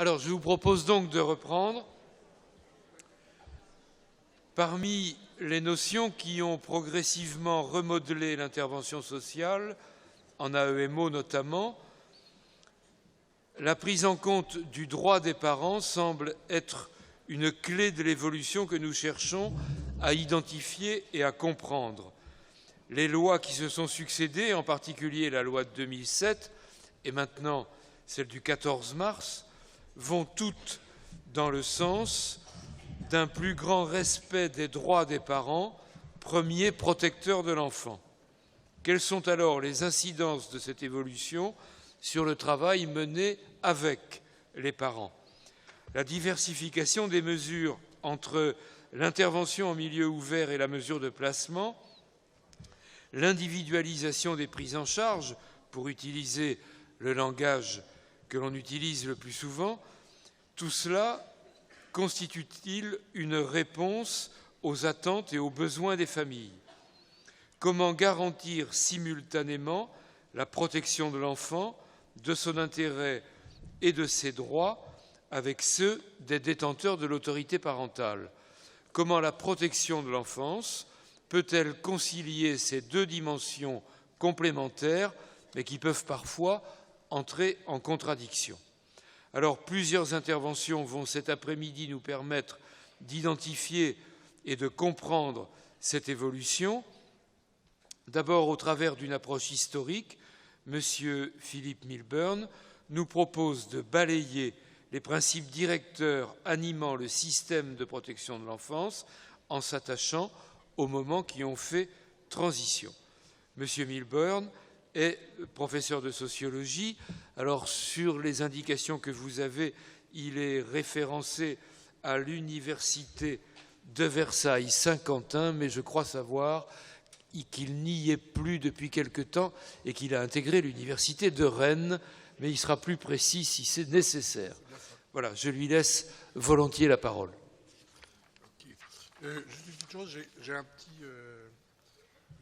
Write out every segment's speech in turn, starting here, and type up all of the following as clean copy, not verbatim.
Alors, je vous propose donc de reprendre. Parmi les notions qui ont progressivement remodelé l'intervention sociale, en AEMO notamment, la prise en compte du droit des parents semble être une clé de l'évolution que nous cherchons à identifier et à comprendre. Les lois qui se sont succédées, en particulier la loi de 2007 et maintenant celle du 14 mars, vont toutes dans le sens d'un plus grand respect des droits des parents, premier protecteur de l'enfant. Quelles sont alors les incidences de cette évolution sur le travail mené avec les parents? La diversification des mesures entre l'intervention en milieu ouvert et la mesure de placement, l'individualisation des prises en charge, pour utiliser le langage que l'on utilise le plus souvent, tout cela constitue-t-il une réponse aux attentes et aux besoins des familles? Comment garantir simultanément la protection de l'enfant, de son intérêt et de ses droits avec ceux des détenteurs de l'autorité parentale? Comment la protection de l'enfance peut-elle concilier ces deux dimensions complémentaires, mais qui peuvent parfois entrer en contradiction? Alors, plusieurs interventions vont cet après-midi nous permettre d'identifier et de comprendre cette évolution. D'abord, au travers d'une approche historique, M. Philippe Milburn nous propose de balayer les principes directeurs animant le système de protection de l'enfance en s'attachant aux moments qui ont fait transition. M. Milburn est professeur de sociologie. Alors, sur les indications que vous avez, il est référencé à l'université de Versailles-Saint-Quentin, mais je crois savoir qu'il n'y est plus depuis quelque temps et qu'il a intégré l'université de Rennes, mais il sera plus précis si c'est nécessaire. Voilà, je lui laisse volontiers la parole. Okay. Juste une petite chose, j'ai un petit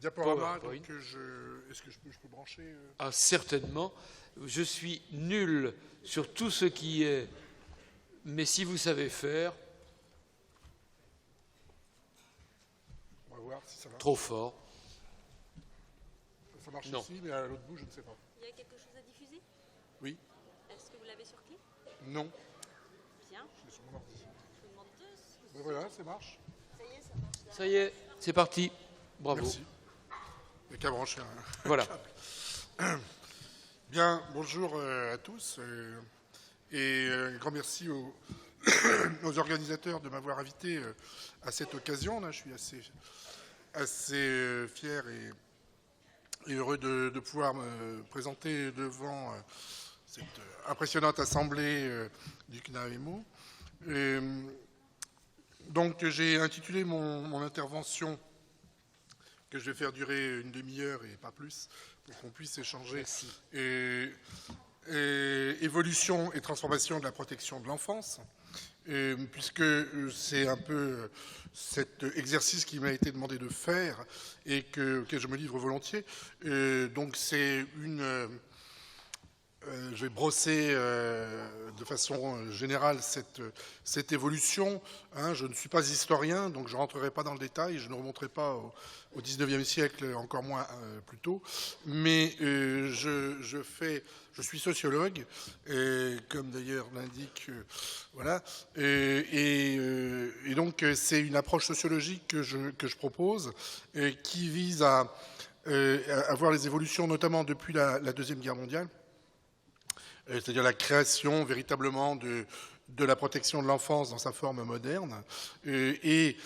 diaporama, donc est-ce que je peux brancher Ah, certainement. Je suis nul sur tout ce qui est, mais si vous savez faire, on va voir si ça va. Trop fort. Ça marche Non. ici, mais à l'autre bout, je ne sais pas. Il y a quelque chose à diffuser? Oui. Est-ce que vous l'avez sur clé? Non. Bien. Je suis sur mon ordi. Je vous demande deux. Ben voilà, ça marche. Ça y est, ça marche. Ça y est, c'est parti. Bravo. Merci. Il n'y a qu'à brancher. Voilà. Bien, bonjour à tous. Et un grand merci aux organisateurs de m'avoir invité à cette occasion. Là, je suis assez fier et heureux de pouvoir me présenter devant cette impressionnante assemblée du CNAEMO. Donc, j'ai intitulé mon intervention, que je vais faire durer une demi-heure et pas plus, pour qu'on puisse échanger. Évolution et transformation de la protection de l'enfance, puisque c'est un peu cet exercice qui m'a été demandé de faire et auquel je me livre volontiers. Donc c'est je vais brosser de façon générale cette évolution. Je ne suis pas historien, donc je ne rentrerai pas dans le détail, je ne remonterai pas au 19e siècle, encore moins plus tôt. Mais je suis sociologue, comme d'ailleurs l'indique, voilà. Et donc c'est une approche sociologique que je propose, qui vise à voir les évolutions, notamment depuis la Deuxième Guerre mondiale. C'est-à-dire la création véritablement de la protection de l'enfance dans sa forme moderne, et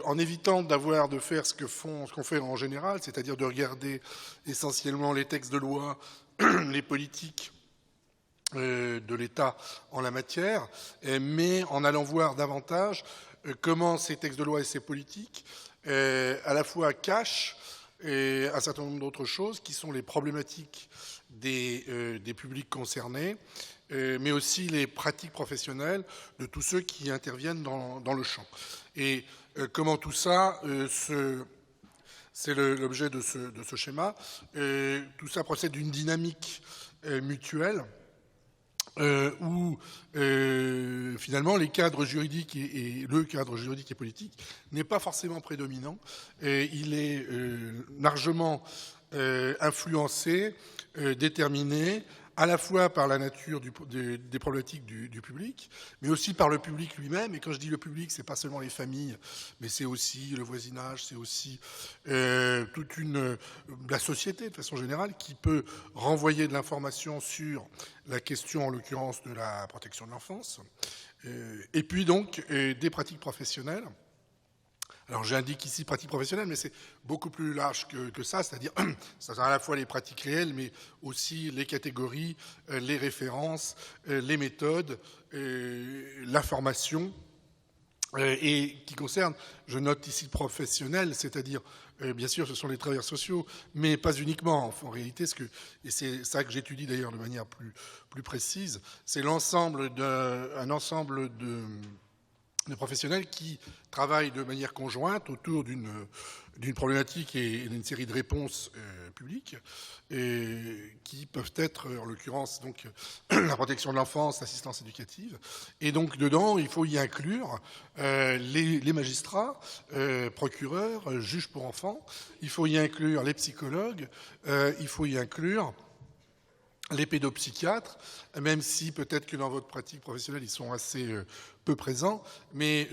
en évitant de faire ce qu'on fait en général, c'est-à-dire de regarder essentiellement les textes de loi, les politiques de l'État en la matière, mais en allant voir davantage comment ces textes de loi et ces politiques à la fois cachent un certain nombre d'autres choses qui sont les problématiques des publics concernés, mais aussi les pratiques professionnelles de tous ceux qui interviennent dans le champ. Et comment tout ça, c'est l'objet de ce schéma, tout ça procède d'une dynamique mutuelle où finalement les cadres juridiques et le cadre juridique et politique n'est pas forcément prédominant. Il est largement influencé, déterminé, à la fois par la nature des problématiques du public, mais aussi par le public lui-même. Et quand je dis le public, c'est pas seulement les familles, mais c'est aussi le voisinage, c'est aussi la société de façon générale qui peut renvoyer de l'information sur la question, en l'occurrence, de la protection de l'enfance. Et puis donc des pratiques professionnelles. Alors j'indique ici pratiques professionnelles, mais c'est beaucoup plus large que ça, c'est-à-dire ça sera à la fois les pratiques réelles, mais aussi les catégories, les références, les méthodes, la formation, et qui concerne, je note ici professionnel, c'est-à-dire bien sûr ce sont les travailleurs sociaux, mais pas uniquement. En réalité, et c'est ça que j'étudie d'ailleurs de manière plus précise, c'est un ensemble de professionnels qui travaillent de manière conjointe autour d'une problématique et d'une série de réponses publiques qui peuvent être, en l'occurrence, donc la protection de l'enfance, l'assistance éducative. Et donc, dedans, il faut y inclure les magistrats, procureurs, juges pour enfants. Il faut y inclure les psychologues. Il faut y inclure les pédopsychiatres, même si peut-être que dans votre pratique professionnelle, ils sont assez peu présents, mais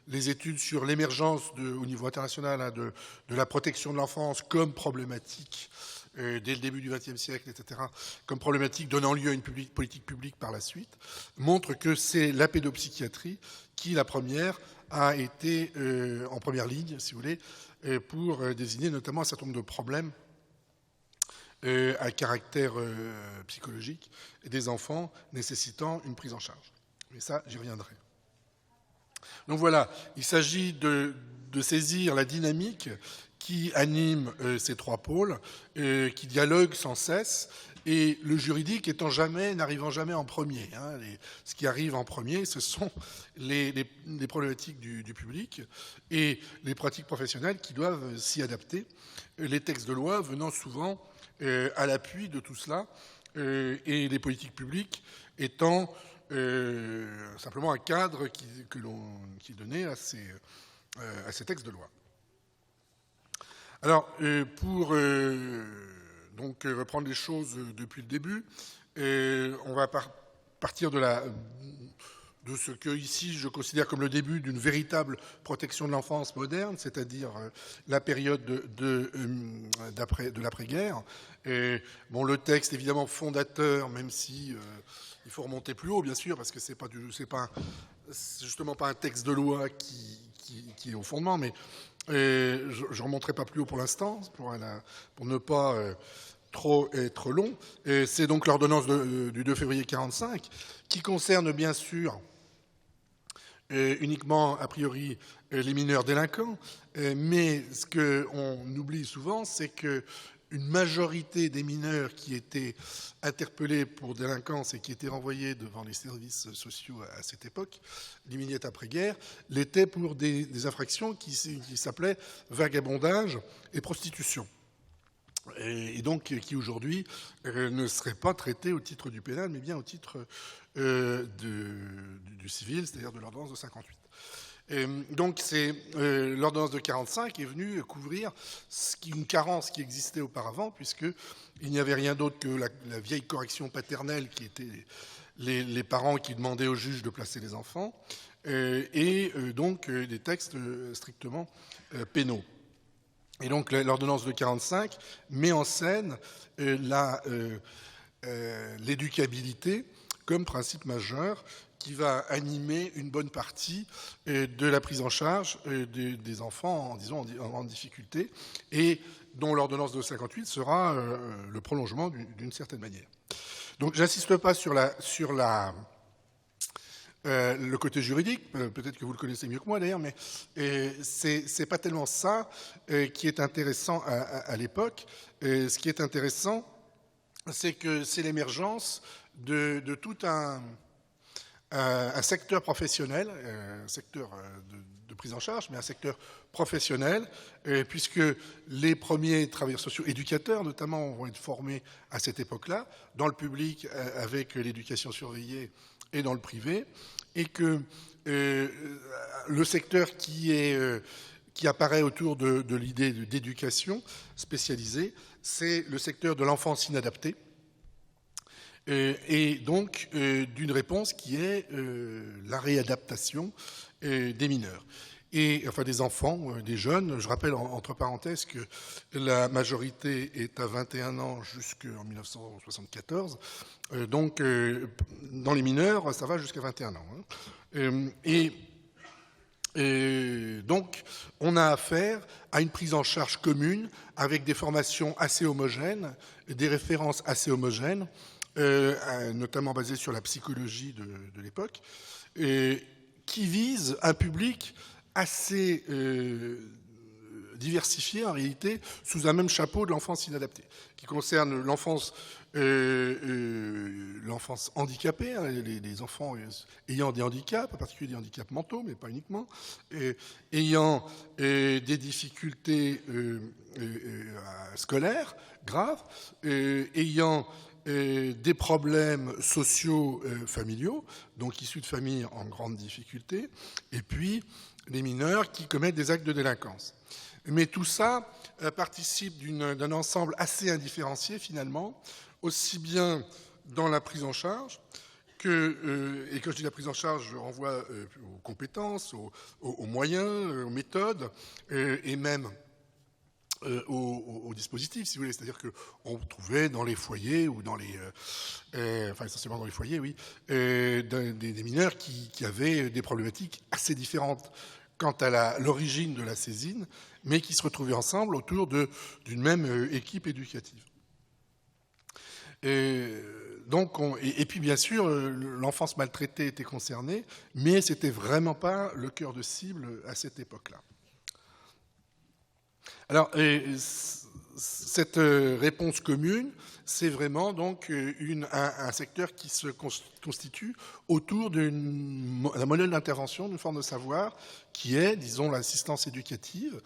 les études sur l'émergence au niveau international de la protection de l'enfance comme problématique dès le début du XXe siècle, etc., comme problématique donnant lieu à une politique publique par la suite, montrent que c'est la pédopsychiatrie qui, la première, a été en première ligne, si vous voulez, pour désigner notamment un certain nombre de problèmes à caractère psychologique et des enfants nécessitant une prise en charge. Mais ça, j'y reviendrai. Donc voilà, il s'agit de saisir la dynamique qui anime ces trois pôles, qui dialoguent sans cesse, et le juridique n'arrivant jamais en premier. Ce qui arrive en premier, ce sont les problématiques du public et les pratiques professionnelles qui doivent s'y adapter, les textes de loi venant souvent à l'appui de tout cela, et les politiques publiques étant simplement un cadre qui est donné à ces textes de loi. Alors, pour donc reprendre les choses depuis le début, on va partir de ce que ici je considère comme le début d'une véritable protection de l'enfance moderne, c'est-à-dire la période de l'après-guerre. Le texte évidemment fondateur, même si il faut remonter plus haut, bien sûr, parce que c'est justement pas un texte de loi qui est au fondement, mais je remonterai pas plus haut pour l'instant, pour ne pas trop être long. C'est donc l'ordonnance du 2 février 1945 qui concerne bien sûr uniquement a priori les mineurs délinquants, mais ce qu'on oublie souvent, c'est que une majorité des mineurs qui étaient interpellés pour délinquance et qui étaient renvoyés devant les services sociaux à cette époque, l'immédiate après-guerre, l'étaient pour des infractions qui s'appelaient vagabondage et prostitution. Et donc qui aujourd'hui ne seraient pas traitées au titre du pénal, mais bien au titre du civil, c'est-à-dire de l'ordonnance de 58. Donc l'ordonnance de 45 est venue couvrir une carence qui existait auparavant, puisqu'il n'y avait rien d'autre que la vieille correction paternelle qui était les parents qui demandaient au juge de placer les enfants, et donc des textes strictement pénaux. Et donc l'ordonnance de 45 met en scène l'éducabilité comme principe majeur qui va animer une bonne partie de la prise en charge des enfants, en difficulté, et dont l'ordonnance de 58 sera le prolongement d'une certaine manière. Donc, j'insiste pas sur le côté juridique, peut-être que vous le connaissez mieux que moi d'ailleurs, mais c'est pas tellement ça qui est intéressant à l'époque. Ce qui est intéressant, c'est que c'est l'émergence de tout un un secteur professionnel, un secteur de prise en charge, mais un secteur professionnel, puisque les premiers travailleurs sociaux, éducateurs notamment, vont être formés à cette époque-là, dans le public avec l'éducation surveillée et dans le privé, et que le secteur qui apparaît autour de l'idée d'éducation spécialisée, c'est le secteur de l'enfance inadaptée, et donc d'une réponse qui est la réadaptation des mineurs. Et enfin des enfants, des jeunes. Je rappelle entre parenthèses que la majorité est à 21 ans jusqu'en 1974. Donc dans les mineurs, ça va jusqu'à 21 ans. Et donc on a affaire à une prise en charge commune avec des formations assez homogènes, des références assez homogènes, notamment basées sur la psychologie de l'époque, qui vise un public assez diversifié en réalité sous un même chapeau de l'enfance inadaptée, qui concerne l'enfance handicapée, hein, les enfants ayant des handicaps, en particulier des handicaps mentaux, mais pas uniquement, ayant des difficultés scolaires graves, ayant des problèmes sociaux familiaux, donc issus de familles en grande difficulté, et puis les mineurs qui commettent des actes de délinquance. Mais tout ça participe d'un ensemble assez indifférencié finalement, aussi bien dans la prise en charge et quand je dis la prise en charge, je renvoie aux compétences, aux moyens, aux méthodes, et même au dispositif, si vous voulez. C'est-à-dire qu'on trouvait dans les foyers, ou dans les... enfin, essentiellement dans les foyers, oui, des mineurs qui avaient des problématiques assez différentes quant à l'origine de la saisine, mais qui se retrouvaient ensemble autour d'une même équipe éducative. Et puis, bien sûr, l'enfance maltraitée était concernée, mais ce n'était vraiment pas le cœur de cible à cette époque-là. Alors, cette réponse commune, c'est vraiment donc un secteur qui se constitue autour d'un modèle d'intervention, d'une forme de savoir qui est, disons, l'assistance éducative,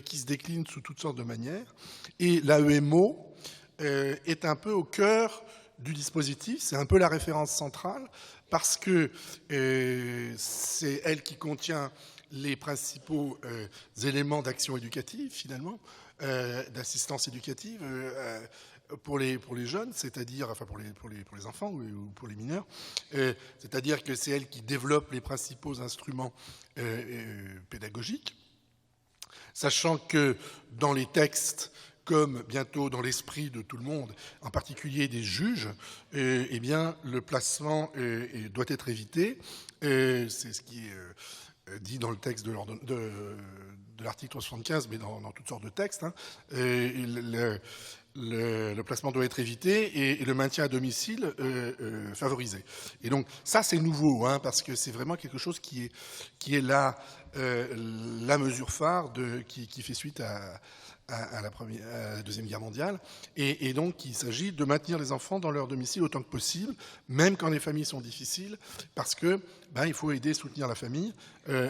qui se décline sous toutes sortes de manières. Et l'AEMO est un peu au cœur du dispositif, c'est un peu la référence centrale, parce que c'est elle qui contient les principaux éléments d'action éducative, finalement, d'assistance éducative pour les jeunes, c'est-à-dire, enfin pour les enfants ou pour les mineurs, c'est-à-dire que c'est elle qui développe les principaux instruments pédagogiques, sachant que dans les textes, comme bientôt dans l'esprit de tout le monde, en particulier des juges, eh bien, le placement doit être évité. C'est ce qui est dit dans le texte de l'article 75, mais dans toutes sortes de textes. Hein. Le placement doit être évité et le maintien à domicile favorisé. Et donc ça c'est nouveau, hein, parce que c'est vraiment quelque chose qui est la mesure phare qui fait suite à la Deuxième Guerre mondiale, et donc il s'agit de maintenir les enfants dans leur domicile autant que possible, même quand les familles sont difficiles, parce que il faut aider, soutenir la famille,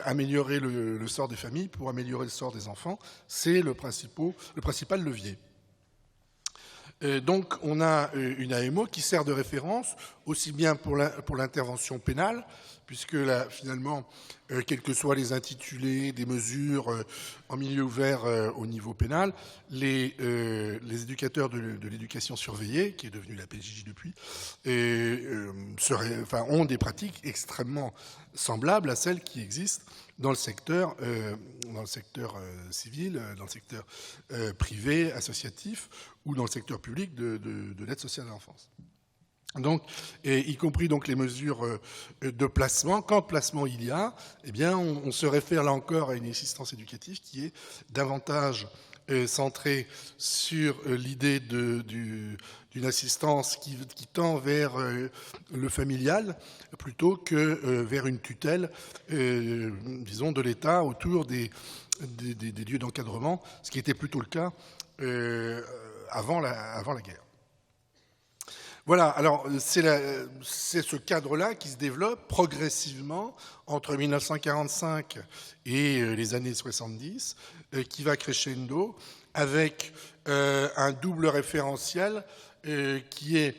améliorer le sort des familles pour améliorer le sort des enfants, c'est le principal levier. Donc on a une AEMO qui sert de référence aussi bien pour l'intervention pénale, puisque là, finalement, quels que soient les intitulés des mesures en milieu ouvert au niveau pénal, les éducateurs de l'éducation surveillée, qui est devenue la PJJ depuis, ont des pratiques extrêmement semblables à celles qui existent dans le secteur civil, dans le secteur privé, associatif, ou dans le secteur public de l'aide sociale à l'enfance. Donc, y compris donc les mesures de placement. Quand placement il y a, eh bien, on se réfère là encore à une assistance éducative qui est davantage centrée sur l'idée d'une assistance qui tend vers le familial plutôt que vers une tutelle, disons, de l'État autour des lieux d'encadrement, ce qui était plutôt le cas avant la guerre. Voilà, alors c'est ce cadre-là qui se développe progressivement entre 1945 et les années 70, qui va crescendo avec un double référentiel qui est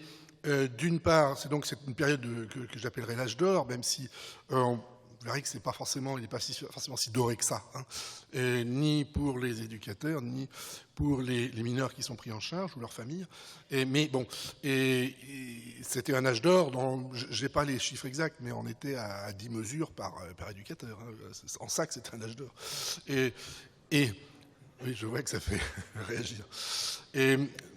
d'une part, c'est une période que j'appellerais l'âge d'or, même si vous verrez que il n'est pas forcément si doré que ça, hein, ni pour les éducateurs, ni pour les mineurs qui sont pris en charge ou leurs familles. Mais bon, et c'était un âge d'or dont je n'ai pas les chiffres exacts, mais on était à 10 mesures par éducateur. Hein. En ça que c'était un âge d'or. Et oui, je vois que ça fait réagir.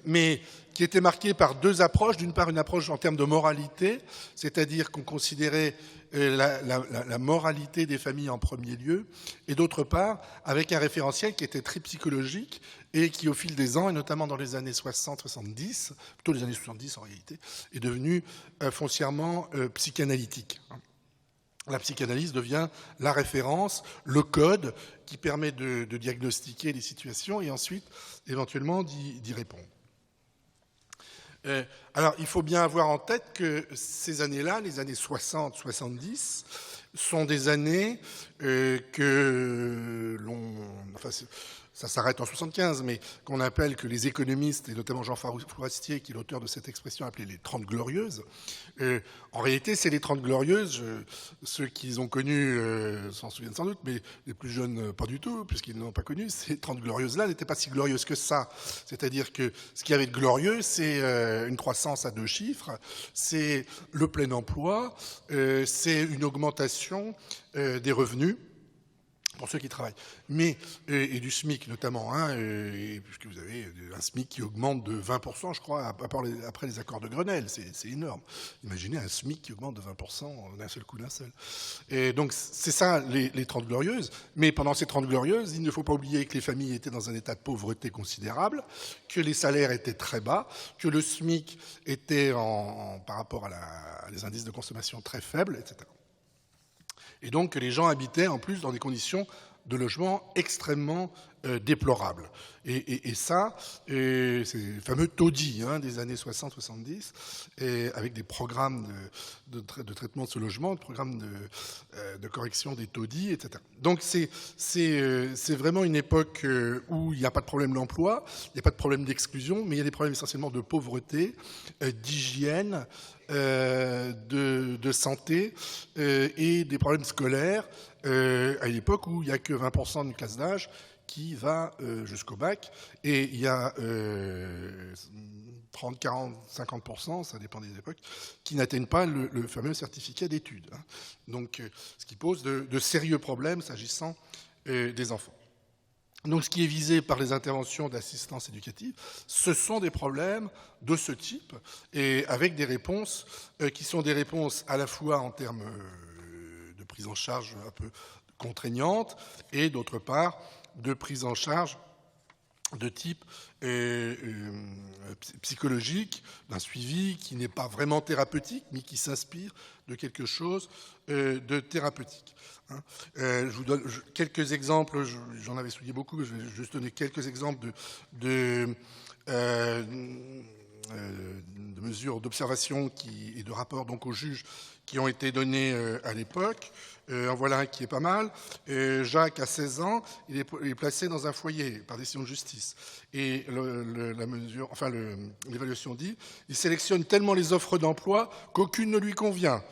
Mais qui était marqué par deux approches. D'une part, une approche en termes de moralité, c'est-à-dire qu'on considérait la moralité des familles en premier lieu, et d'autre part, avec un référentiel qui était très psychologique et qui, au fil des ans, et notamment dans les années 60-70, plutôt les années 70 en réalité, est devenu foncièrement psychanalytique. La psychanalyse devient la référence, le code qui permet de diagnostiquer les situations et ensuite, éventuellement, d'y répondre. Alors, il faut bien avoir en tête que ces années-là, les années 60-70, sont des années que l'on... Enfin, ça s'arrête en 75, mais qu'on appelle, que les économistes, et notamment Jean Froistier, qui est l'auteur de cette expression, appelée les 30 glorieuses. En réalité, c'est les 30 glorieuses, ceux qui ont connu s'en souviennent sans doute, mais les plus jeunes, pas du tout, puisqu'ils n'ont pas connu. Ces 30 glorieuses-là n'étaient pas si glorieuses que ça. C'est-à-dire que ce qu'il y avait de glorieux, c'est une croissance à 2 chiffres, c'est le plein emploi, c'est une augmentation des revenus, pour ceux qui travaillent, mais et du SMIC notamment, hein, puisque vous avez un SMIC qui augmente de 20%, je crois, après les accords de Grenelle, c'est énorme. Imaginez un SMIC qui augmente de 20% d'un seul coup, d'un seul. Et donc c'est ça les 30 glorieuses, mais pendant ces 30 glorieuses, il ne faut pas oublier que les familles étaient dans un état de pauvreté considérable, que les salaires étaient très bas, que le SMIC était par rapport à les indices de consommation très faibles, etc. Et donc que les gens habitaient en plus dans des conditions de logement extrêmement déplorables. Et ça, c'est le fameux taudis des années 60-70, avec des programmes de traitement de ce logement, de programmes de correction des taudis, etc. Donc c'est vraiment une époque où il n'y a pas de problème d'emploi, il n'y a pas de problème d'exclusion, mais il y a des problèmes essentiellement de pauvreté, d'hygiène, de santé et des problèmes scolaires à une époque où il n'y a que 20% d'une classe d'âge qui va jusqu'au bac et il y a 30, 40, 50%, ça dépend des époques, qui n'atteignent pas le fameux certificat d'études. Hein. Donc, ce qui pose de sérieux problèmes s'agissant des enfants. Donc, ce qui est visé par les interventions d'assistance éducative, ce sont des problèmes de ce type, et avec des réponses qui sont des réponses à la fois en termes de prise en charge un peu contraignante, et d'autre part, de prise en charge de type psychologique, d'un suivi qui n'est pas vraiment thérapeutique, mais qui s'inspire de quelque chose de thérapeutique. Je vous donne quelques exemples, j'en avais souligné beaucoup, mais je vais juste donner quelques exemples de mesures d'observation et de rapports donc aux juges qui ont été donnés à l'époque. En voilà un qui est pas mal. Jacques, à 16 ans, il est placé dans un foyer par décision de justice. Et l'évaluation dit, il sélectionne tellement les offres d'emploi qu'aucune ne lui convient.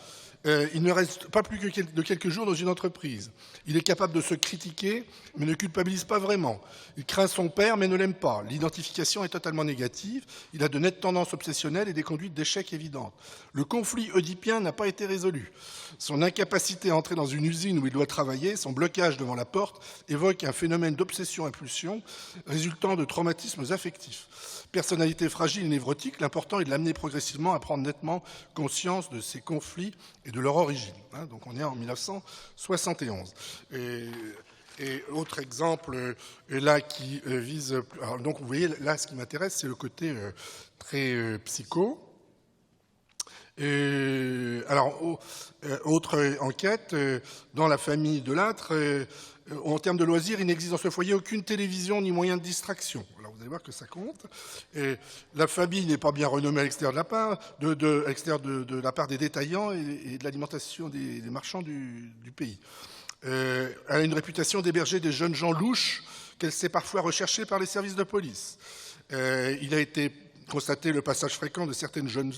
Il ne reste pas plus que de quelques jours dans une entreprise. Il est capable de se critiquer, mais ne culpabilise pas vraiment. Il craint son père, mais ne l'aime pas. L'identification est totalement négative. Il a de nettes tendances obsessionnelles et des conduites d'échec évidentes. Le conflit oedipien n'a pas été résolu. Son incapacité à entrer dans une usine où il doit travailler, son blocage devant la porte, évoque un phénomène d'obsession-impulsion résultant de traumatismes affectifs. Personnalité fragile et névrotique, l'important est de l'amener progressivement à prendre nettement conscience de ces conflits et de leur origine. Donc on est en 1971. Et autre exemple là qui vise... Alors donc vous voyez, là ce qui m'intéresse, c'est le côté très psycho. Autre enquête, dans la famille Delattre, en termes de loisirs, il n'existe dans ce foyer aucune télévision ni moyen de distraction. Alors vous allez voir que ça compte. La famille n'est pas bien renommée à l'extérieur de la part des détaillants et de l'alimentation des marchands du pays. Elle a une réputation d'héberger des jeunes gens louches qu'elle sait parfois rechercher par les services de police. Il a été constaté le passage fréquent de certaines jeunes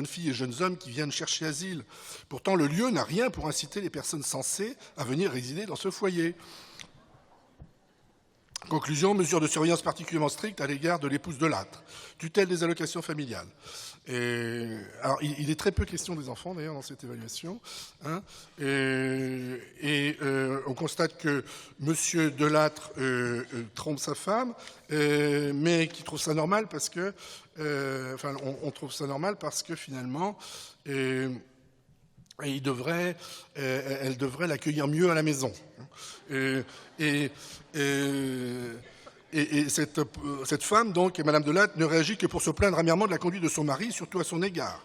filles et jeunes hommes qui viennent chercher asile. Pourtant, le lieu n'a rien pour inciter les personnes censées à venir résider dans ce foyer. Conclusion, mesures de surveillance particulièrement strictes à l'égard de l'épouse Delattre. Tutelle des allocations familiales. Alors, il est très peu question des enfants, d'ailleurs, dans cette évaluation. Hein. On constate que M. Delattre trompe sa femme, mais qu'il trouve ça normal parce que... on trouve ça normal parce que, finalement... elle devrait l'accueillir mieux à la maison. Et cette femme, donc, et Madame Delattre, ne réagit que pour se plaindre amèrement de la conduite de son mari, surtout à son égard.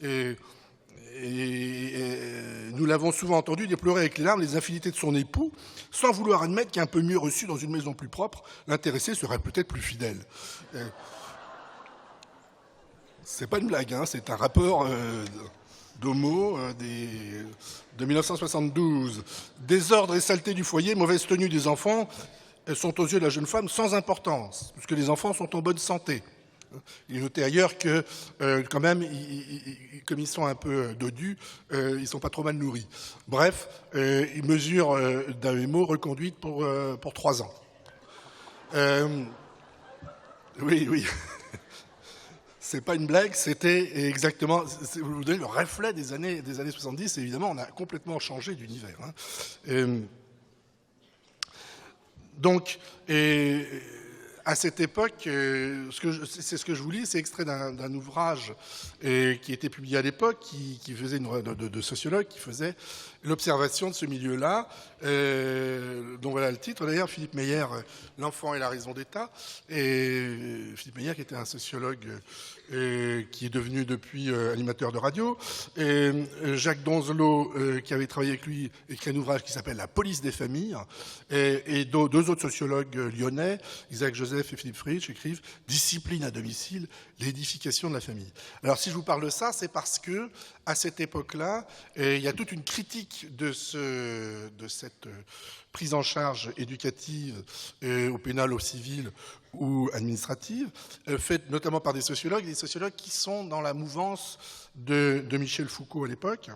Et nous l'avons souvent entendu déplorer avec les larmes les infidélités de son époux, sans vouloir admettre qu'un peu mieux reçu dans une maison plus propre, l'intéressé serait peut-être plus fidèle. C'est pas une blague, hein, c'est un rapport... d'Homo de 1972. Désordre et saleté du foyer, mauvaise tenue des enfants, elles sont aux yeux de la jeune femme sans importance, puisque les enfants sont en bonne santé. Il est noté ailleurs que, quand même, comme ils sont un peu dodus, ils ne sont pas trop mal nourris. Bref, ils mesurent d'AEMO reconduite pour 3 ans. Oui. C'est pas une blague, c'était exactement, vous donnez le reflet des années 70, et évidemment, on a complètement changé d'univers. Hein. Donc, à cette époque, c'est ce que je vous lis, c'est extrait d'un ouvrage qui était publié à l'époque, qui faisait de sociologue, qui faisait l'observation de ce milieu-là, dont voilà le titre. D'ailleurs, Philippe Meyer, L'enfant et la raison d'État, et Philippe Meyer qui était un sociologue qui est devenu depuis animateur de radio, et Jacques Donzelot, qui avait travaillé avec lui, écrit un ouvrage qui s'appelle La police des familles, et 2 autres sociologues lyonnais, Isaac Joseph et Philippe Fritsch, écrivent Discipline à domicile, l'édification de la famille. Alors si je vous parle de ça, c'est parce que à cette époque-là, il y a toute une critique de cette prise en charge éducative au pénal, au civil ou administrative, faite notamment par des sociologues qui sont dans la mouvance de Michel Foucault à l'époque,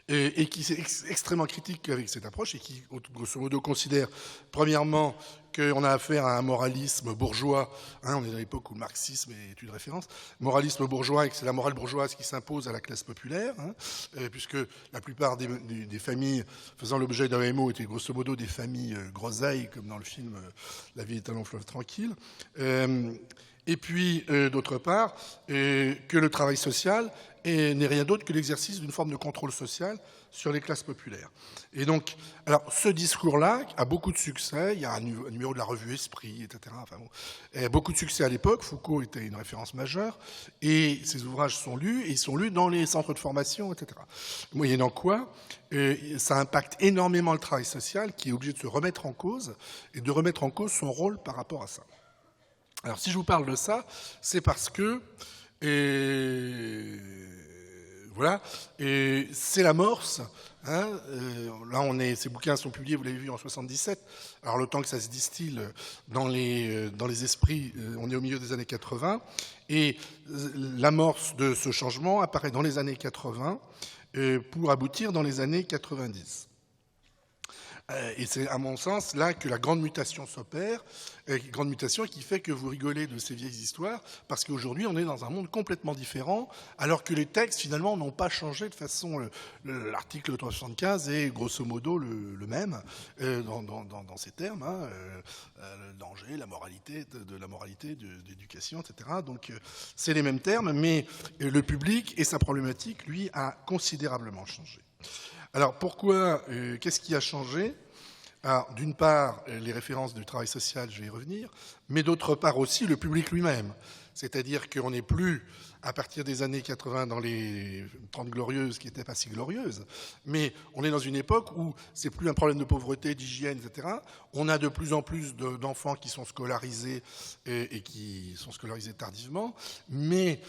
et qui est extrêmement critique avec cette approche et qui, grosso modo, considère, premièrement, qu'on a affaire à un moralisme bourgeois. Hein, on est dans l'époque où le marxisme est une référence. Moralisme bourgeois, et que c'est la morale bourgeoise qui s'impose à la classe populaire, hein, puisque la plupart des familles faisant l'objet d'un MO étaient grosso modo des familles groseilles, comme dans le film La vie est un long fleuve tranquille. Et puis, d'autre part, que le travail social n'est rien d'autre que l'exercice d'une forme de contrôle social sur les classes populaires. Et donc, alors, ce discours-là a beaucoup de succès. Il y a un numéro de la revue Esprit, etc. Enfin bon, beaucoup de succès à l'époque. Foucault était une référence majeure. Et ses ouvrages sont lus, et ils sont lus dans les centres de formation, etc. Moyennant quoi, ça impacte énormément le travail social, qui est obligé de se remettre en cause, et de remettre en cause son rôle par rapport à ça. Alors, si je vous parle de ça, c'est parce que... voilà, et c'est l'amorce. Hein, là, ces bouquins sont publiés, vous l'avez vu, en 77. Alors, le temps que ça se distille dans les esprits, on est au milieu des années 80. Et l'amorce de ce changement apparaît dans les années 80 pour aboutir dans les années 90. Et c'est, à mon sens, là que la grande mutation s'opère, grande mutation qui fait que vous rigolez de ces vieilles histoires, parce qu'aujourd'hui, on est dans un monde complètement différent, alors que les textes, finalement, n'ont pas changé de façon... L'article 375 est, grosso modo, le même dans ces termes, hein, le danger, la moralité, de l'éducation, etc. Donc, c'est les mêmes termes, mais le public et sa problématique, lui, a considérablement changé. Alors, pourquoi, qu'est-ce qui a changé ? Alors, d'une part, les références du travail social, je vais y revenir, mais d'autre part aussi le public lui-même. C'est-à-dire qu'on n'est plus à partir des années 80 dans les 30 glorieuses qui n'étaient pas si glorieuses. Mais on est dans une époque où c'est plus un problème de pauvreté, d'hygiène, etc. On a de plus en plus d'enfants qui sont scolarisés et qui sont scolarisés tardivement, mais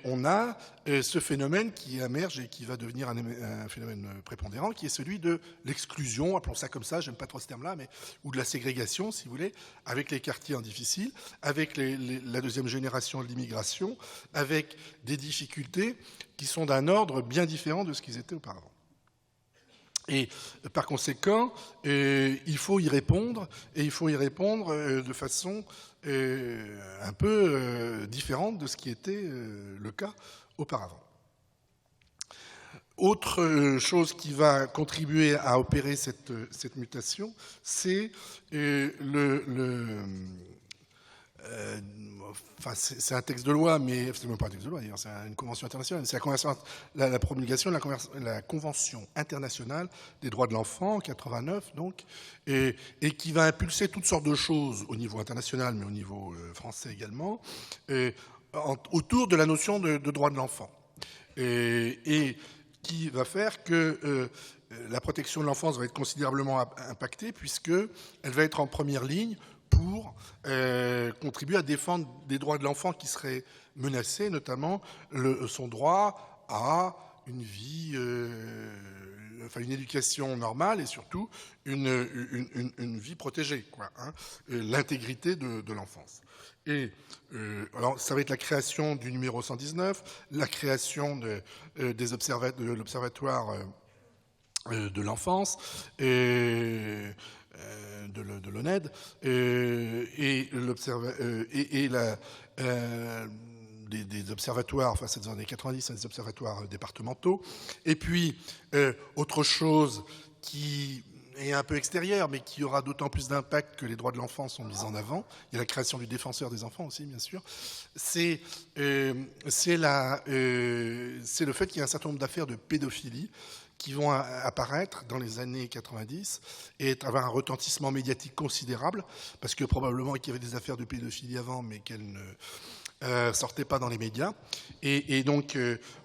on a ce phénomène qui émerge et qui va devenir un phénomène prépondérant, qui est celui de l'exclusion, appelons ça comme ça, j'aime pas trop ce terme-là, mais ou de la ségrégation, si vous voulez, avec les quartiers en difficile, avec la deuxième génération de l'immigration, avec des difficultés qui sont d'un ordre bien différent de ce qu'ils étaient auparavant. Et par conséquent, il faut y répondre, et il faut y répondre de façon un peu différente de ce qui était le cas auparavant. Autre chose qui va contribuer à opérer cette mutation, c'est c'est un texte de loi, mais c'est même pas un texte de loi d'ailleurs, c'est une convention internationale. C'est la promulgation de la Convention internationale des droits de l'enfant en 89, donc, et qui va impulser toutes sortes de choses au niveau international, mais au niveau français également, autour de la notion de droit de l'enfant, et qui va faire que la protection de l'enfance va être considérablement impactée, puisqu'elle va être en première ligne pour contribuer à défendre des droits de l'enfant qui seraient menacés, notamment son droit à une vie, une éducation normale et surtout une vie protégée, quoi, hein, l'intégrité de l'enfance. Et alors, ça va être la création du numéro 119, la création de l'Observatoire de l'enfance, de l'ONED, des observatoires, enfin c'est dans les années 90, des observatoires départementaux. Et puis, autre chose qui est un peu extérieure, mais qui aura d'autant plus d'impact que les droits de l'enfant sont mis en avant. Il y a la création du défenseur des enfants aussi, bien sûr. C'est le fait qu'il y a un certain nombre d'affaires de pédophilie qui vont apparaître dans les années 90 et avoir un retentissement médiatique considérable, parce que probablement qu'il y avait des affaires de pédophilie avant, mais qu'elles ne sortaient pas dans les médias. Et donc,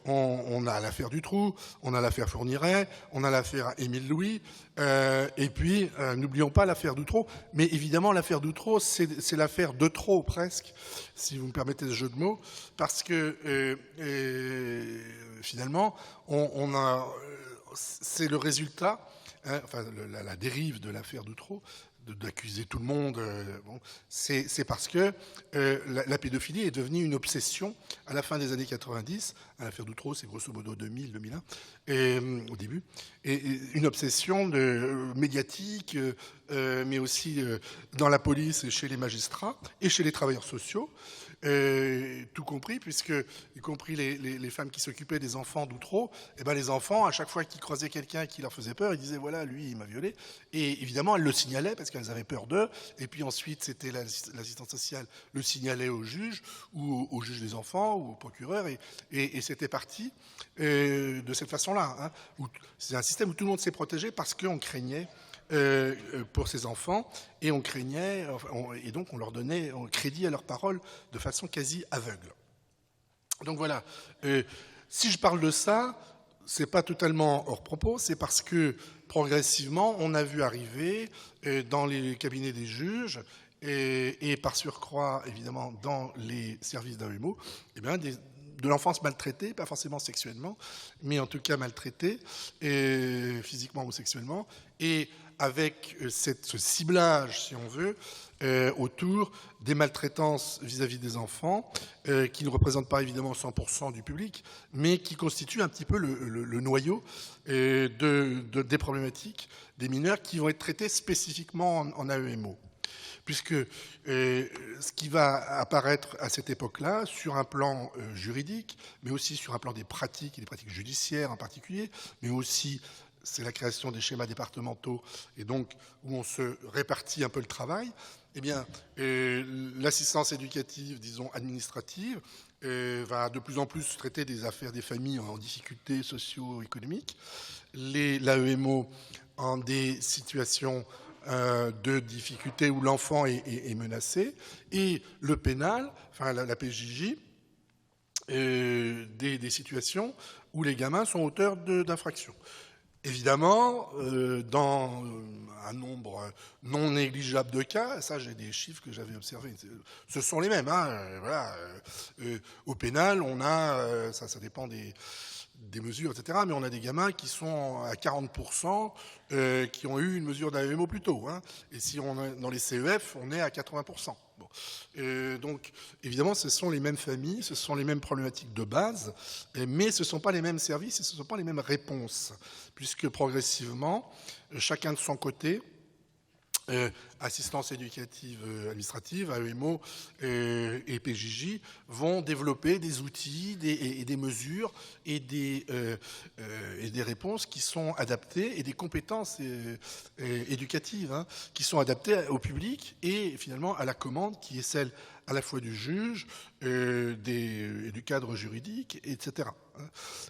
on a l'affaire Dutroux, on a l'affaire Fourniret, on a l'affaire Émile Louis, et puis, n'oublions pas l'affaire Dutroux. Mais évidemment, l'affaire Dutroux, c'est l'affaire de trop, presque, si vous me permettez ce jeu de mots, parce que, finalement, c'est le résultat, hein, enfin la dérive de l'affaire Dutroux, d'accuser tout le monde, c'est parce que la pédophilie est devenue une obsession à la fin des années 90. L'affaire Dutroux, c'est grosso modo 2000, 2001, au début, et une obsession médiatique, mais aussi dans la police et chez les magistrats et chez les travailleurs sociaux. Tout compris, puisque, y compris les femmes qui s'occupaient des enfants d'Outreau, et ben les enfants, à chaque fois qu'ils croisaient quelqu'un qui leur faisait peur, ils disaient voilà, lui, il m'a violé. Et évidemment, elles le signalaient parce qu'elles avaient peur d'eux. Et puis ensuite, c'était l'assistante sociale le signalait au juge, ou au juge des enfants, ou au procureur, et c'était parti de cette façon-là. Hein, c'est un système où tout le monde s'est protégé parce qu'on craignait pour ces enfants, et on craignait, et donc on leur donnait crédit à leurs paroles de façon quasi aveugle. Donc voilà, si je parle de ça, c'est pas totalement hors propos, c'est parce que progressivement, on a vu arriver dans les cabinets des juges et par surcroît, évidemment, dans les services d'AEMO, eh bien, de l'enfance maltraitée, pas forcément sexuellement, mais en tout cas maltraitée, physiquement ou sexuellement, et avec ce ciblage, si on veut, autour des maltraitances vis-à-vis des enfants, qui ne représentent pas évidemment 100% du public, mais qui constituent un petit peu le noyau des problématiques des mineurs qui vont être traités spécifiquement en AEMO. Puisque ce qui va apparaître à cette époque-là, sur un plan juridique, mais aussi sur un plan des pratiques, et des pratiques judiciaires en particulier, mais aussi c'est la création des schémas départementaux, et donc où on se répartit un peu le travail, eh bien, l'assistance éducative, disons administrative, va de plus en plus traiter des affaires des familles en difficulté socio-économiques, l'AEMO en des situations de difficultés où l'enfant est menacé, et le pénal, enfin la PJJ, des situations où les gamins sont auteurs d'infractions. Évidemment, dans un nombre non négligeable de cas, ça j'ai des chiffres que j'avais observés, ce sont les mêmes. Voilà. Au pénal, on a, ça dépend des mesures, etc., mais on a des gamins qui sont à 40%, qui ont eu une mesure d'AEMO plus tôt. Et si on est dans les CEF, on est à 80%. Bon. Donc, évidemment, ce sont les mêmes familles, ce sont les mêmes problématiques de base, mais ce ne sont pas les mêmes services et ce ne sont pas les mêmes réponses, puisque progressivement, chacun de son côté, assistance éducative administrative, AEMO et PJJ, vont développer des outils et des mesures et des réponses qui sont adaptées et des compétences éducatives qui sont adaptées au public et finalement à la commande qui est celle à la fois du juge, et du cadre juridique, etc.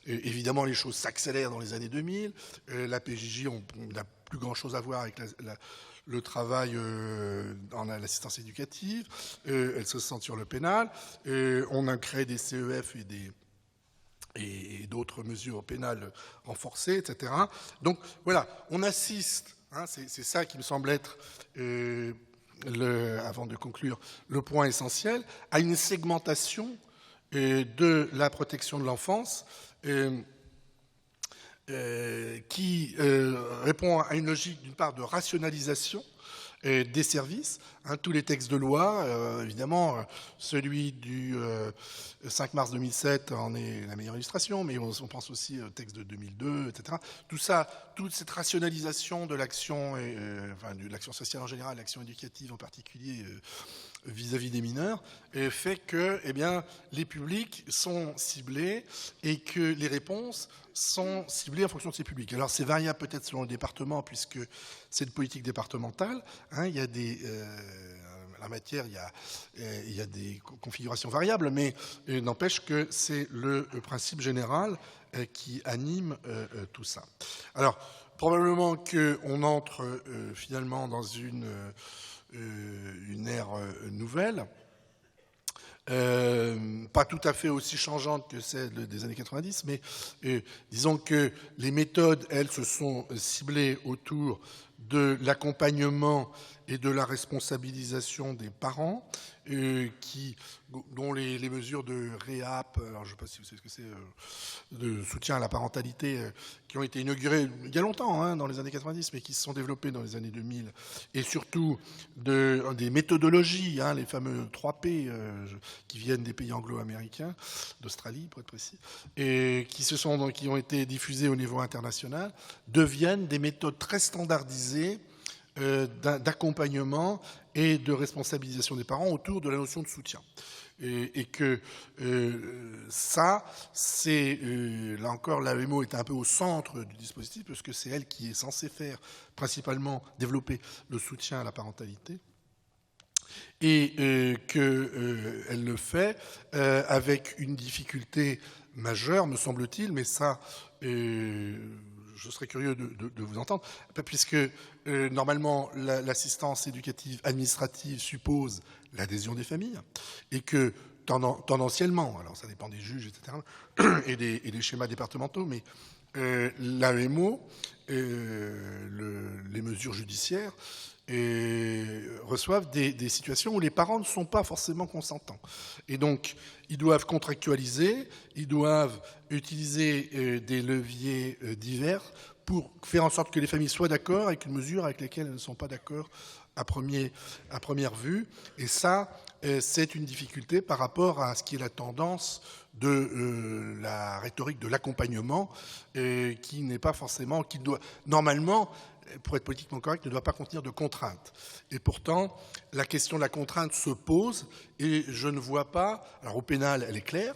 Évidemment, les choses s'accélèrent dans les années 2000. La PJJ, on n'a plus grand-chose à voir avec le travail dans l'assistance éducative, elle se sent sur le pénal, on a créé des CEF et d'autres mesures pénales renforcées, etc. Donc voilà, on assiste, c'est ça qui me semble être, avant de conclure, le point essentiel, à une segmentation de la protection de l'enfance qui répond à une logique, d'une part, de rationalisation des services. Tous les textes de loi, évidemment, celui du 5 mars 2007 en est la meilleure illustration, mais on pense aussi au texte de 2002, etc. Tout ça, toute cette rationalisation de l'action, de l'action sociale en général, l'action éducative en particulier, vis-à-vis des mineurs, fait que les publics sont ciblés et que les réponses sont ciblées en fonction de ces publics. Alors c'est variable peut-être selon le département, puisque c'est une politique départementale. Il y a la matière, il y a des configurations variables, mais n'empêche que c'est le principe général qui anime tout ça. Alors, probablement qu'on entre finalement dans une ère nouvelle, pas tout à fait aussi changeante que celle des années 90, mais disons que les méthodes, elles, se sont ciblées autour de l'accompagnement et de la responsabilisation des parents, dont les mesures de réap, alors je ne sais pas si vous savez ce que c'est, de soutien à la parentalité, qui ont été inaugurées il y a longtemps, dans les années 90, mais qui se sont développées dans les années 2000, et surtout des méthodologies, les fameux 3P, qui viennent des pays anglo-américains, d'Australie pour être précis, et qui ont été diffusées au niveau international, deviennent des méthodes très standardisées d'accompagnement et de responsabilisation des parents autour de la notion de soutien. Et que ça, c'est là encore, l'AEMO est un peu au centre du dispositif, parce que c'est elle qui est censée faire principalement développer le soutien à la parentalité, et qu'elle le fait avec une difficulté majeure, me semble-t-il, mais ça, je serais curieux de vous entendre, puisque normalement l'assistance éducative administrative suppose l'adhésion des familles, et que tendanciellement, alors ça dépend des juges, etc., et des schémas départementaux, mais l'AEMO, les mesures judiciaires, reçoivent des situations où les parents ne sont pas forcément consentants. Et donc, ils doivent contractualiser, ils doivent utiliser des leviers divers pour faire en sorte que les familles soient d'accord avec une mesure avec laquelle elles ne sont pas d'accord à première vue. Et ça, c'est une difficulté par rapport à ce qui est la tendance de la rhétorique de l'accompagnement, qui n'est pas forcément, qui doit normalement, pour être politiquement correct, ne doit pas contenir de contraintes. Et pourtant, la question de la contrainte se pose, et je ne vois pas, alors au pénal, elle est claire,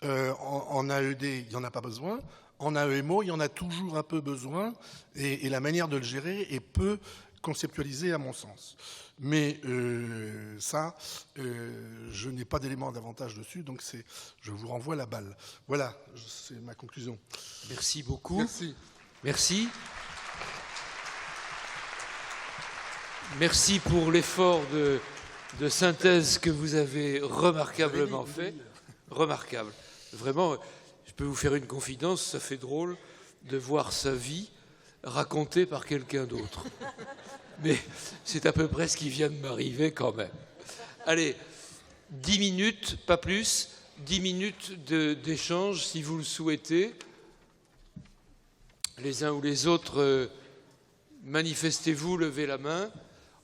en AED, il n'y en a pas besoin, en AEMO, il y en a toujours un peu besoin, et la manière de le gérer est peu conceptualisée à mon sens. Mais ça, je n'ai pas d'éléments davantage dessus, donc je vous renvoie la balle. Voilà, c'est ma conclusion. Merci beaucoup. Merci. Merci. Merci pour l'effort de synthèse que vous avez remarquablement fait. Remarquable. Vraiment, je peux vous faire une confidence, ça fait drôle de voir sa vie racontée par quelqu'un d'autre. Mais c'est à peu près ce qui vient de m'arriver quand même. Allez, 10 minutes, pas plus, 10 minutes d'échange si vous le souhaitez. Les uns ou les autres, manifestez-vous, levez la main.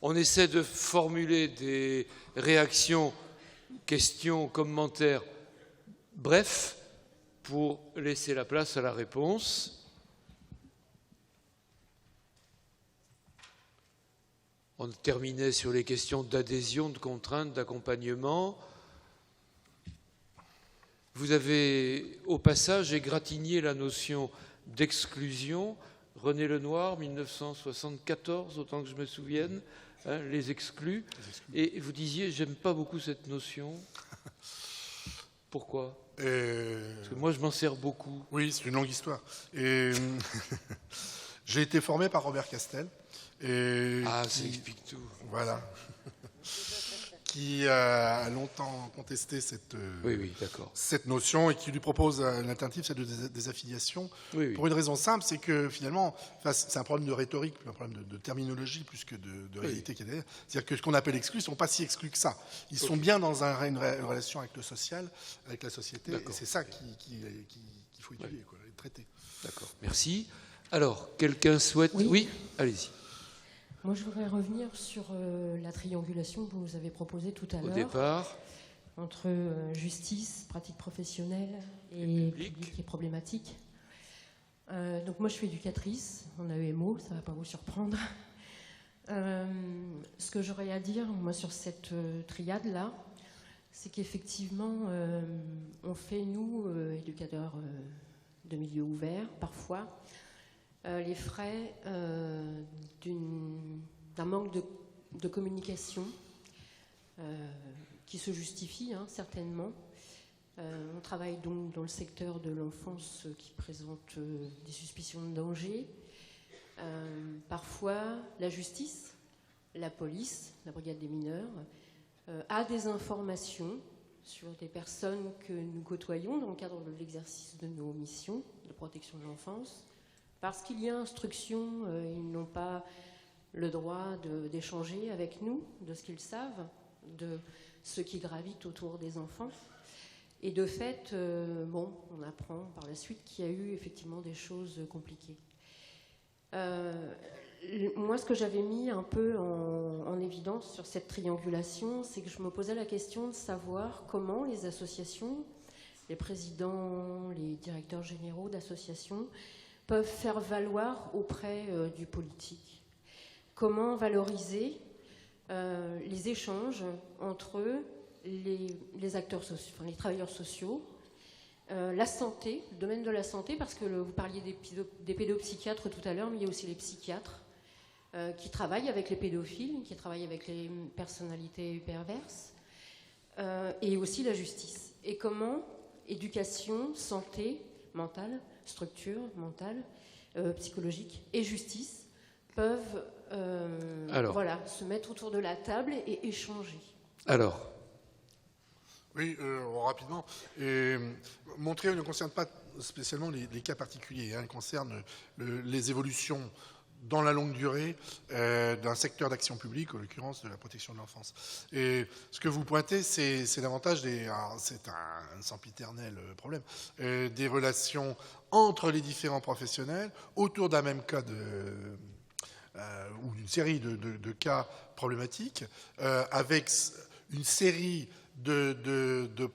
On essaie de formuler des réactions, questions, commentaires, bref, pour laisser la place à la réponse. On terminait sur les questions d'adhésion, de contrainte, d'accompagnement. Vous avez, au passage, égratigné la notion d'exclusion. René Lenoir, 1974, autant que je me souvienne, hein, les exclus. Et vous disiez, j'aime pas beaucoup cette notion. Pourquoi ? Parce que moi, je m'en sers beaucoup. Oui, c'est une longue histoire. Et j'ai été formé par Robert Castel. Ça explique tout. Voilà. Qui a longtemps contesté cette notion et qui lui propose l'alternative, c'est de désaffiliation. Pour une raison simple, c'est que finalement, c'est un problème de rhétorique, un problème de terminologie plus que de réalité qui est derrière. C'est-à-dire que ce qu'on appelle exclus, ils ne sont pas si exclus que ça. Ils sont bien dans une relation avec le social, avec la société, et c'est ça qu'il faut étudier, traiter. D'accord, merci. Alors, quelqu'un souhaite... Oui, allez-y. Moi, je voudrais revenir sur la triangulation que vous avez proposée tout à l'heure. Au départ. Entre justice, pratique professionnelle et public et problématique. Donc moi, je suis éducatrice en AEMO, ça ne va pas vous surprendre. Ce que j'aurais à dire, moi, sur cette triade-là, c'est qu'effectivement, on fait, nous, éducateurs de milieu ouvert, parfois, les frais d'un manque de communication qui se justifie, certainement. On travaille donc dans le secteur de l'enfance qui présente des suspicions de danger. Parfois, la justice, la police, la brigade des mineurs, a des informations sur des personnes que nous côtoyons dans le cadre de l'exercice de nos missions de protection de l'enfance. Parce qu'il y a instruction, ils n'ont pas le droit d'échanger avec nous de ce qu'ils savent, de ce qui gravite autour des enfants. Et de fait, on apprend par la suite qu'il y a eu effectivement des choses compliquées. Moi, ce que j'avais mis un peu en évidence sur cette triangulation, c'est que je me posais la question de savoir comment les associations, les présidents, les directeurs généraux d'associations, peuvent faire valoir auprès du politique. Comment valoriser les échanges entre les acteurs sociaux, les travailleurs sociaux, la santé, le domaine de la santé, parce que vous parliez des pédopsychiatres tout à l'heure, mais il y a aussi les psychiatres qui travaillent avec les pédophiles, qui travaillent avec les personnalités perverses, et aussi la justice. Et comment éducation, santé, mentale, structure mentale, psychologique et justice peuvent se mettre autour de la table et échanger. Alors oui, rapidement. Montréal ne concerne pas spécialement les cas particuliers, elle concerne les évolutions dans la longue durée d'un secteur d'action publique, en l'occurrence de la protection de l'enfance. Et ce que vous pointez, c'est davantage c'est un sempiternel problème, des relations entre les différents professionnels autour d'un même cas ou d'une série de cas problématiques, avec une série de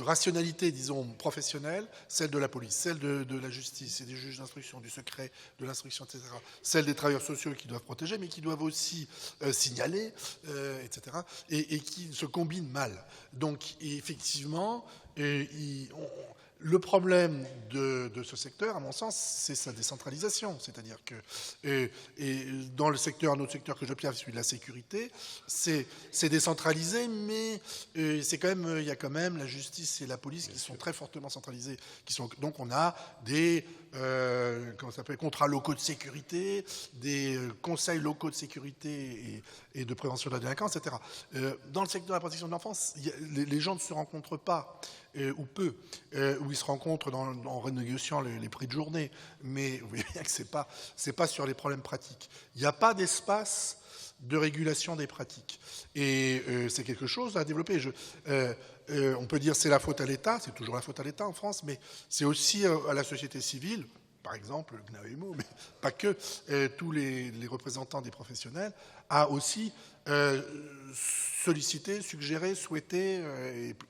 rationalité, disons, professionnelle, celle de la police, celle de la justice et des juges d'instruction, du secret de l'instruction, etc., celle des travailleurs sociaux qui doivent protéger, mais qui doivent aussi signaler, etc., et qui se combinent mal. Donc, effectivement, le problème de ce secteur, à mon sens, c'est sa décentralisation. C'est-à-dire que et dans le secteur, un autre secteur que j'observe, celui de la sécurité, c'est décentralisé, mais c'est quand même, il y a quand même la justice et la police qui sont très fortement centralisées. Donc on a des comment ça s'appelle, contrats locaux de sécurité, des conseils locaux de sécurité et de prévention de la délinquance, etc. Dans le secteur de la protection de l'enfance, les gens ne se rencontrent pas, ou peu, où ils se rencontrent en renégociant les prix de journée. Mais vous voyez bien que c'est pas sur les problèmes pratiques. Il n'y a pas d'espace de régulation des pratiques. Et c'est quelque chose à développer. On peut dire c'est la faute à l'État, c'est toujours la faute à l'État en France, mais c'est aussi à la société civile, par exemple le GNAEMO, mais pas que, tous les représentants des professionnels, à aussi solliciter, suggérer, souhaiter,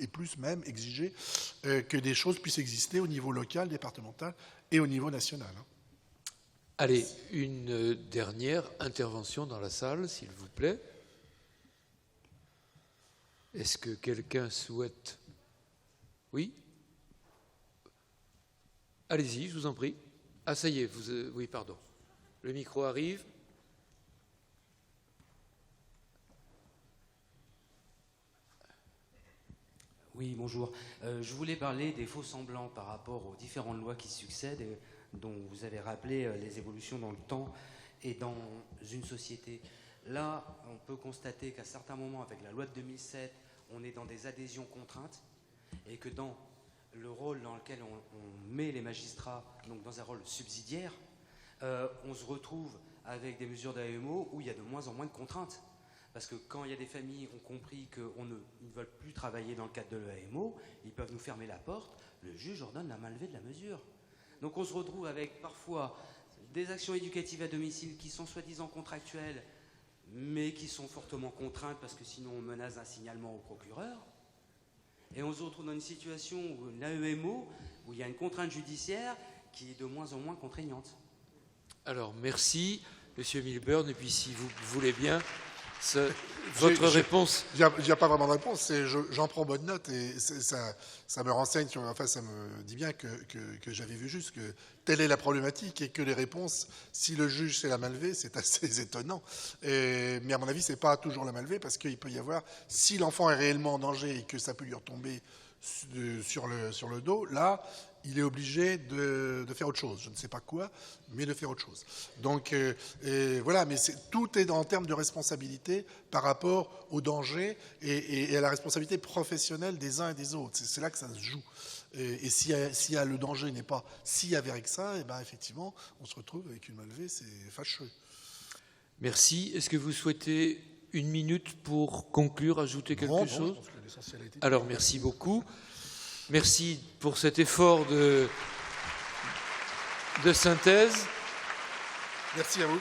et plus même exiger que des choses puissent exister au niveau local, départemental et au niveau national. Allez, une dernière intervention dans la salle, s'il vous plaît. Est-ce que quelqu'un souhaite... Oui ? Allez-y, je vous en prie. Ah, ça y est, oui, pardon. Le micro arrive. Oui, bonjour. Je voulais parler des faux semblants par rapport aux différentes lois qui succèdent et dont vous avez rappelé les évolutions dans le temps et dans une société. Là, on peut constater qu'à certains moments, avec la loi de 2007, on est dans des adhésions contraintes et que dans le rôle dans lequel on met les magistrats, donc dans un rôle subsidiaire, on se retrouve avec des mesures d'AEMO où il y a de moins en moins de contraintes. Parce que quand il y a des familles qui ont compris qu'ils ne veulent plus travailler dans le cadre de l'AEMO, ils peuvent nous fermer la porte, le juge ordonne la mainlevée de la mesure. Donc on se retrouve avec parfois des actions éducatives à domicile qui sont soi-disant contractuelles, mais qui sont fortement contraintes parce que sinon on menace d'un signalement au procureur. Et on se retrouve dans une situation où l'AEMO, où il y a une contrainte judiciaire qui est de moins en moins contraignante. Alors merci, Monsieur Milburn, et puis si vous voulez bien... votre réponse. Il n'y a pas vraiment de réponse, j'en prends bonne note et ça me renseigne sur, enfin ça me dit bien que j'avais vu juste que telle est la problématique et que les réponses, si le juge c'est la malvée, c'est assez étonnant. Mais à mon avis, c'est pas toujours la malvée parce qu'il peut y avoir, si l'enfant est réellement en danger et que ça peut lui retomber sur le dos, là, il est obligé de faire autre chose. Je ne sais pas quoi, mais de faire autre chose. Donc voilà, mais tout est en termes de responsabilité par rapport au danger et à la responsabilité professionnelle des uns et des autres. C'est là que ça se joue. Et si le danger n'est pas si avéré que ça, et ben effectivement, on se retrouve avec une malvée, c'est fâcheux. Merci. Est-ce que vous souhaitez une minute pour conclure, ajouter quelque chose ? Je pense que l'essentiel a été... Alors, merci beaucoup. Merci pour cet effort de synthèse. Merci à vous.